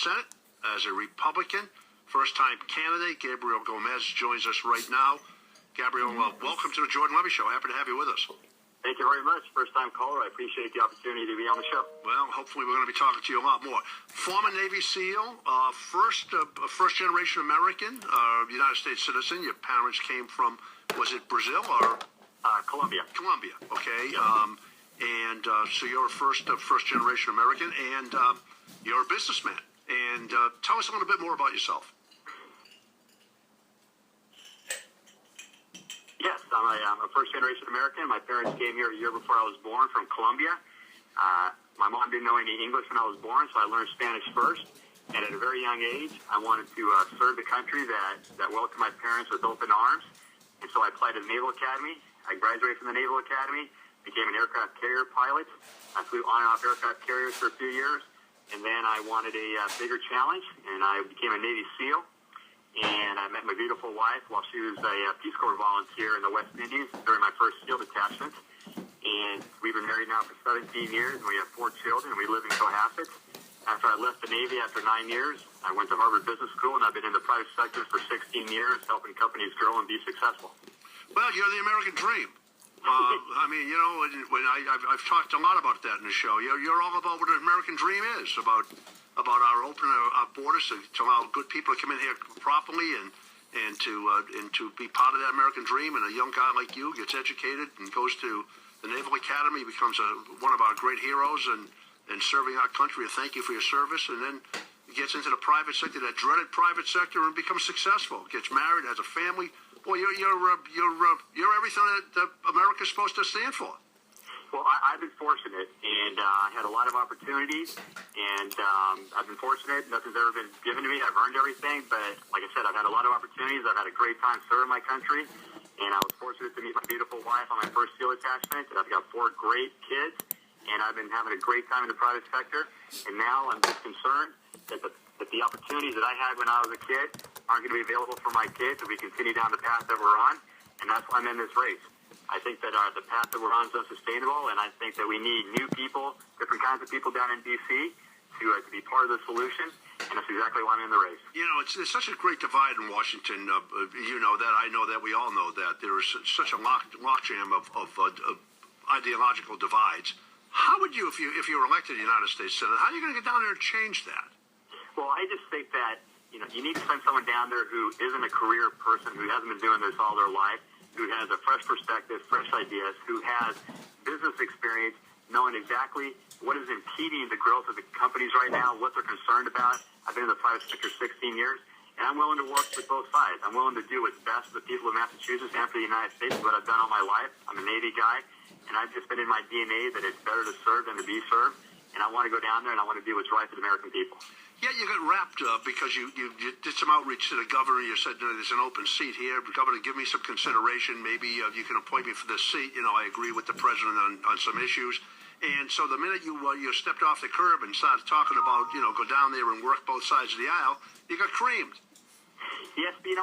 Senate as a Republican. First-time candidate Gabriel joins us right now. Gabriel, welcome to the Jordan Levy Show. Happy to have you with us. Thank you very much. First-time caller. I appreciate the opportunity to be on the show. Well, hopefully we're going to be talking to you a lot more. Former Navy SEAL, first-generation American, United States citizen. Your parents came from, was it Brazil or? Colombia. Colombia, okay. So you're a first-generation American, and you're a businessman. And tell us a little bit more about yourself. Yes, I'm a first-generation American. My parents came here a year before I was born from Colombia. My mom didn't know any English when I was born, so I learned Spanish first. And at a very young age, I wanted to serve the country that welcomed my parents with open arms. And so I applied to the Naval Academy. I graduated from the Naval Academy, became an aircraft carrier pilot. I flew on and off aircraft carriers for a few years. And then I wanted a bigger challenge, and I became a Navy SEAL. And I met my beautiful wife while she was a Peace Corps volunteer in the West Indies during my first SEAL detachment. And we've been married now for 17 years, and we have 4 children, and we live in Cohasset. After I left the Navy after 9 years, I went to Harvard Business School, and I've been in the private sector for 16 years, helping companies grow and be successful. Well, you're the American dream. I mean, you know, when I've talked a lot about that in the show. You're all about what an American dream is, about our opening our borders to allow good people to come in here properly and to be part of that American dream. And a young guy like you gets educated and goes to the Naval Academy, becomes one of our great heroes and serving our country. Thank you for your service. And then gets into the private sector, that dreaded private sector, and becomes successful. Gets married, has a family. Boy, you're everything that America's supposed to stand for. Well, I've been fortunate, and I had a lot of opportunities, and I've been fortunate. Nothing's ever been given to me. I've earned everything, but like I said, I've had a lot of opportunities. I've had a great time serving my country, and I was fortunate to meet my beautiful wife on my first SEAL attachment. And I've got 4 great kids, and I've been having a great time in the private sector, and now I'm just concerned that the opportunities that I had when I was a kid aren't going to be available for my kids if we continue down the path that we're on, and that's why I'm in this race. I think that the path that we're on is unsustainable, and I think that we need new people, different kinds of people down in D.C. to be part of the solution, and that's exactly why I'm in the race. You know, there's such a great divide in Washington. You know that, I know that, we all know that. There is such a logjam of ideological divides. How would you, if you were elected to the United States Senate, how are you going to get down there and change that? Well, I just think that, you need to send someone down there who isn't a career person, who hasn't been doing this all their life, who has a fresh perspective, fresh ideas, who has business experience, knowing exactly what is impeding the growth of the companies right now, what they're concerned about. I've been in the private sector 16 years, and I'm willing to work with both sides. I'm willing to do what's best for the people of Massachusetts and for the United States, what I've done all my life. I'm a Navy guy, and I've just been in my DNA that it's better to serve than to be served, and I want to go down there, and I want to do what's right for the American people. Yeah, you got wrapped up because you did some outreach to the governor. You said, there's an open seat here. Governor, give me some consideration. Maybe you can appoint me for this seat. I agree with the president on some issues. And so the minute you stepped off the curb and started talking about, go down there and work both sides of the aisle, you got creamed. Yes, but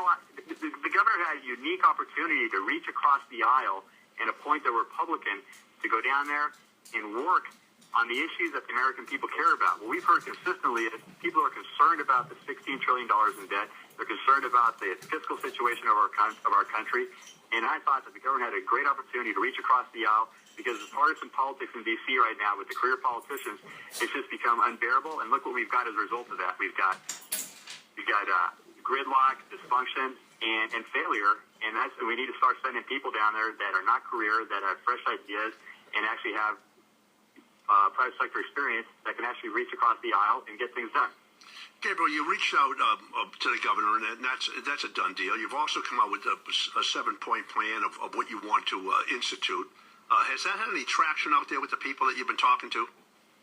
the governor had a unique opportunity to reach across the aisle and appoint a Republican to go down there and work on the issues that the American people care about. What we've heard consistently is people are concerned about the $16 trillion in debt. They're concerned about the fiscal situation of our country. And I thought that the government had a great opportunity to reach across the aisle, because the partisan politics in D.C. right now with the career politicians, it's just become unbearable. And look what we've got as a result of that. We've got gridlock, dysfunction, and failure. And we need to start sending people down there that are not career, that have fresh ideas, and actually have private sector experience that can actually reach across the aisle and get things done. Gabriel, you reached out to the governor, and that's a done deal. You've also come out with a 7-point plan of what you want to institute. Has that had any traction out there with the people that you've been talking to?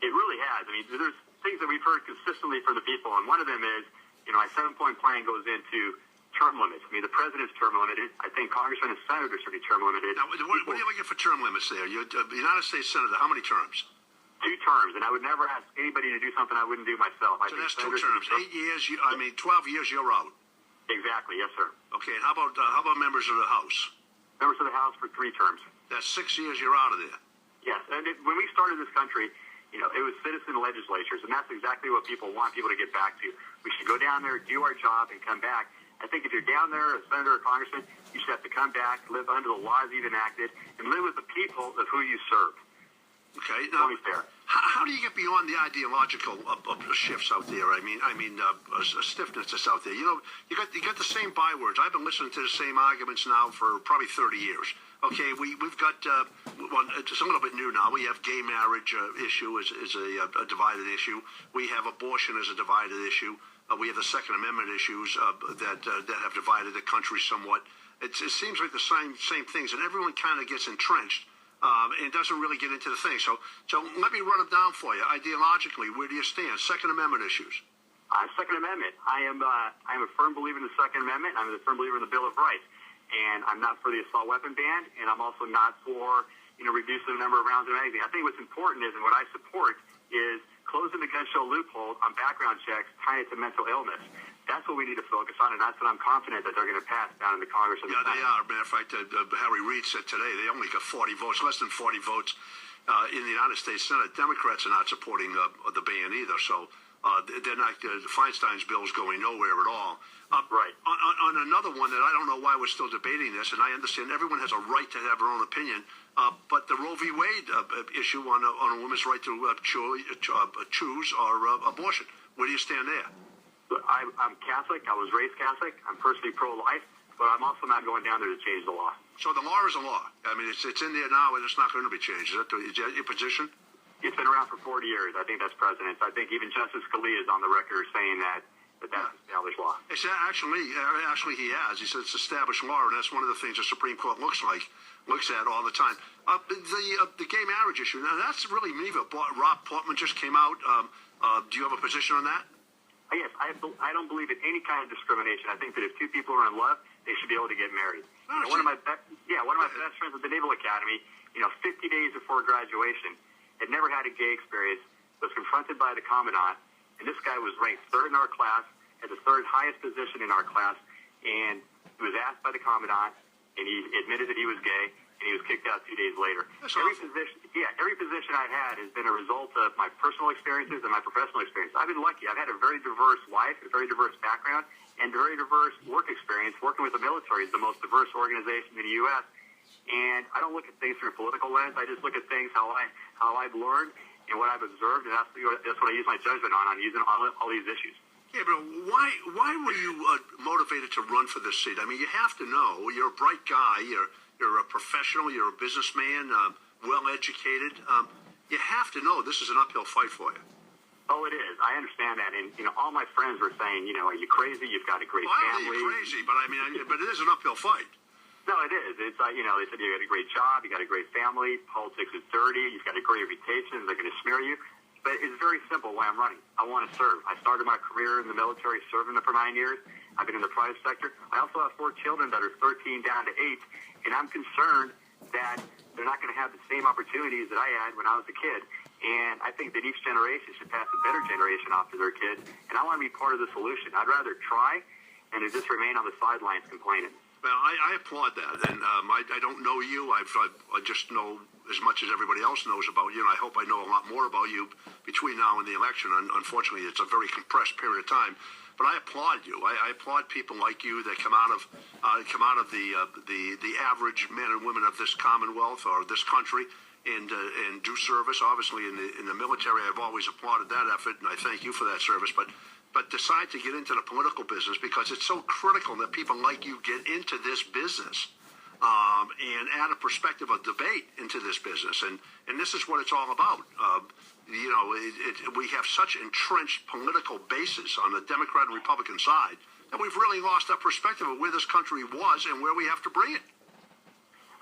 It really has. I mean, there's things that we've heard consistently from the people, and one of them is, my 7-point plan goes into term limits. I mean, the president's term limited. I think congressmen and senators should be term limited. Now, what are you looking for term limits there? You're the United States Senator, how many terms? 2 terms, and I would never ask anybody to do something I wouldn't do myself. So that's 2 terms. 8 years, 12 years, you're out. Exactly, yes, sir. Okay, and how about members of the House? Members of the House for 3 terms. That's 6 years, you're out of there. Yes, and when we started this country, It was citizen legislatures, and that's exactly what people want people to get back to. We should go down there, do our job, and come back. I think if you're down there, a senator or congressman, you should have to come back, live under the laws you've enacted, and live with the people of who you serve. Okay. Now, how do you get beyond the ideological shifts out there? I mean, a stiffness that's out there. You got the same bywords. I've been listening to the same arguments now for probably 30 years. Okay, we've got it's a little bit new now. We have gay marriage issue is a divided issue. We have abortion as a divided issue. We have the Second Amendment issues that have divided the country somewhat. It seems like the same things, and everyone kind of gets entrenched. And doesn't really get into the thing. So let me run them down for you. Ideologically, where do you stand? Second Amendment issues. Second Amendment. I am a firm believer in the Second Amendment. I'm a firm believer in the Bill of Rights, and I'm not for the assault weapon ban, and I'm also not for reducing the number of rounds of magazine. I think what's important is, and what I support is closing the gun show loophole on background checks tying it to mental illness. That's what we need to focus on, and that's what I'm confident that they're going to pass down in the Congress. And they are. Matter of fact, Harry Reid said today they only got 40 votes, less than 40 votes in the United States Senate. Democrats are not supporting the ban either, so they're not. Feinstein's bill is going nowhere at all. Right. On another one that I don't know why we're still debating this, and I understand everyone has a right to have their own opinion, but the Roe v. Wade issue on a woman's right to choose or abortion. Where do you stand there? I'm Catholic. I was raised Catholic. I'm personally pro-life, but I'm also not going down there to change the law. So the law is a law. I mean, it's in there now, and it's not going to be changed. Is that your position? It's been around for 40 years. I think that's precedent. I think even Justice Scalia is on the record saying that's established law. It's actually, he has. He said it's established law, and that's one of the things the Supreme Court looks at all the time. The gay marriage issue. Now, that's really me. Rob Portman just came out. Do you have a position on that? Yes, I don't believe in any kind of discrimination. I think that if two people are in love, they should be able to get married. One of my best friends at the Naval Academy, 50 days before graduation, had never had a gay experience, was confronted by the commandant, and this guy was ranked third in our class, had the third highest position in our class, and he was asked by the commandant, and he admitted that he was gay, and he was kicked out 2 days later. Every position I had has been a result of my personal experiences and my professional experience. I've been lucky. I've had a very diverse life, a very diverse background, and very diverse work experience. Working with the military is the most diverse organization in the U.S., and I don't look at things through a political lens. I just look at things how I've learned and what I've observed, and that's what I use my judgment on using all these issues. Gabriel, why were you motivated to run for this seat? I mean, you have to know. You're a bright guy. You're a professional. You're a businessman, well-educated. You have to know this is an uphill fight for you. Oh, it is. I understand that. And, all my friends were saying, are you crazy? You've got a great family. I don't think you're crazy, but it is an uphill fight. No, it is. It's they said you got a great job, you got a great family, politics is dirty, you've got a great reputation, they're going to smear you. But it's very simple why I'm running. I want to serve. I started my career in the military, serving for 9 years. I've been in the private sector. I also have 4 children that are 13 down to 8, and I'm concerned that they're not going to have the same opportunities that I had when I was a kid. And I think that each generation should pass a better generation off to their kids, and I want to be part of the solution. I'd rather try and to just remain on the sidelines complaining. Well, I applaud that, and I don't know you. I just know as much as everybody else knows about you, and I hope I know a lot more about you between now and the election. Unfortunately, it's a very compressed period of time, but I applaud you. I applaud people like you that come out of the average men and women of this Commonwealth or this country and do service. Obviously, in the military, I've always applauded that effort, and I thank you for that service. But decide to get into the political business because it's so critical that people like you get into this business and add a perspective of debate into this business. And this is what it's all about. We have such entrenched political bases on the Democrat and Republican side that we've really lost our perspective of where this country was and where we have to bring it.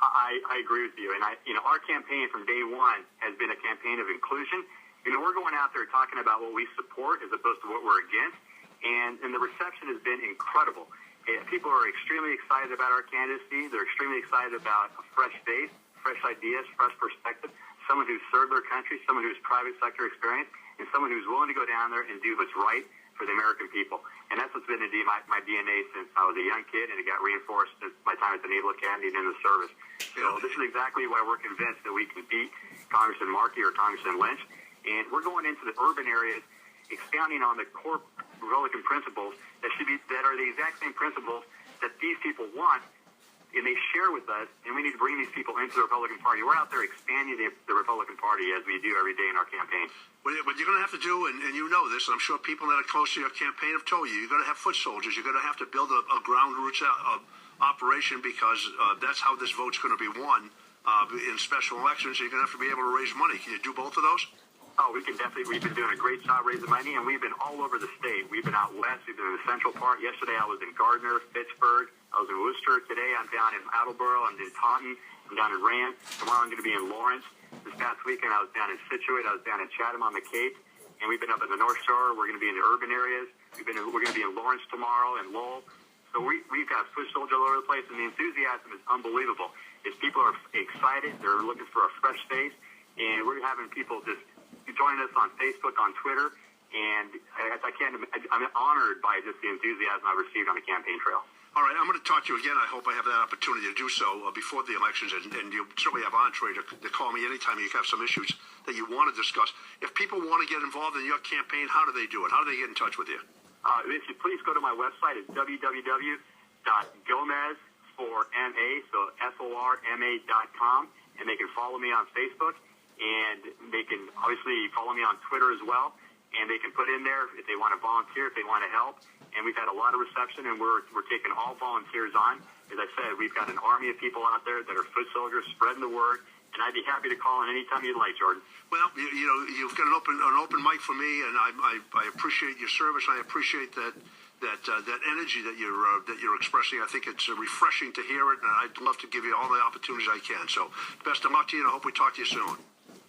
I agree with you. And our campaign from day one has been a campaign of inclusion. We're going out there talking about what we support as opposed to what we're against, and the reception has been incredible. People are extremely excited about our candidacy. They're extremely excited about a fresh face, fresh ideas, fresh perspective, someone who's served their country, someone who's private sector experience, and someone who's willing to go down there and do what's right for the American people. And that's what's been in my DNA since I was a young kid, and it got reinforced at my time at the Naval Academy and in the service. So this is exactly why we're convinced that we can beat Congressman Markey or Congressman Lynch. And we're going into the urban areas, expounding on the core Republican principles that are the exact same principles that these people want, and they share with us, and we need to bring these people into the Republican Party. We're out there expanding the Republican Party as we do every day in our campaign. What you're going to have to do, and you know this, and I'm sure people that are close to your campaign have told you, you're going to have foot soldiers. You're going to have to build a ground roots operation, because that's how this vote's going to be won in special elections. You're going to have to be able to raise money. Can you do both of those? Oh, we can definitely. We've been doing a great job raising money, and we've been all over the state. We've been out west. We've been in the central part. Yesterday, I was in Gardner, Pittsburgh. I was in Worcester. Today, I'm down in Attleboro. I'm in Taunton. I'm down in Rand. Tomorrow, I'm going to be in Lawrence. This past weekend, I was down in Scituate. I was down in Chatham on the Cape, and we've been up in the North Shore. We're going to be in the urban areas. We're going to be in Lawrence tomorrow and Lowell. So we've got foot soldiers all over the place, and the enthusiasm is unbelievable. If people are excited, they're looking for a fresh face, and we're having people just join us on Facebook, on Twitter, and I'm honored by just the enthusiasm I received on the campaign trail. All right, I'm going to talk to you again. I hope I have that opportunity to do so before the elections, and you certainly have entree to call me anytime you have some issues that you want to discuss. If people want to get involved in your campaign, how do they do it? How do they get in touch with you? If you please go to my website, it's www.gomez for MA, so FORMA.com, and they can follow me on Facebook. And they can obviously follow me on Twitter as well, and they can put in there if they want to volunteer, if they want to help. And we've had a lot of reception, and we're taking all volunteers on. As I said, we've got an army of people out there that are foot soldiers spreading the word, and I'd be happy to call in anytime you'd like, Jordan. Well, you know, you've got an open mic for me, and I appreciate your service. I appreciate that energy that you're expressing. I think it's refreshing to hear it, and I'd love to give you all the opportunities I can. So best of luck to you, and I hope we talk to you soon.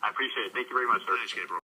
I appreciate it. Thank you very much, sir. Thanks, Gabriel.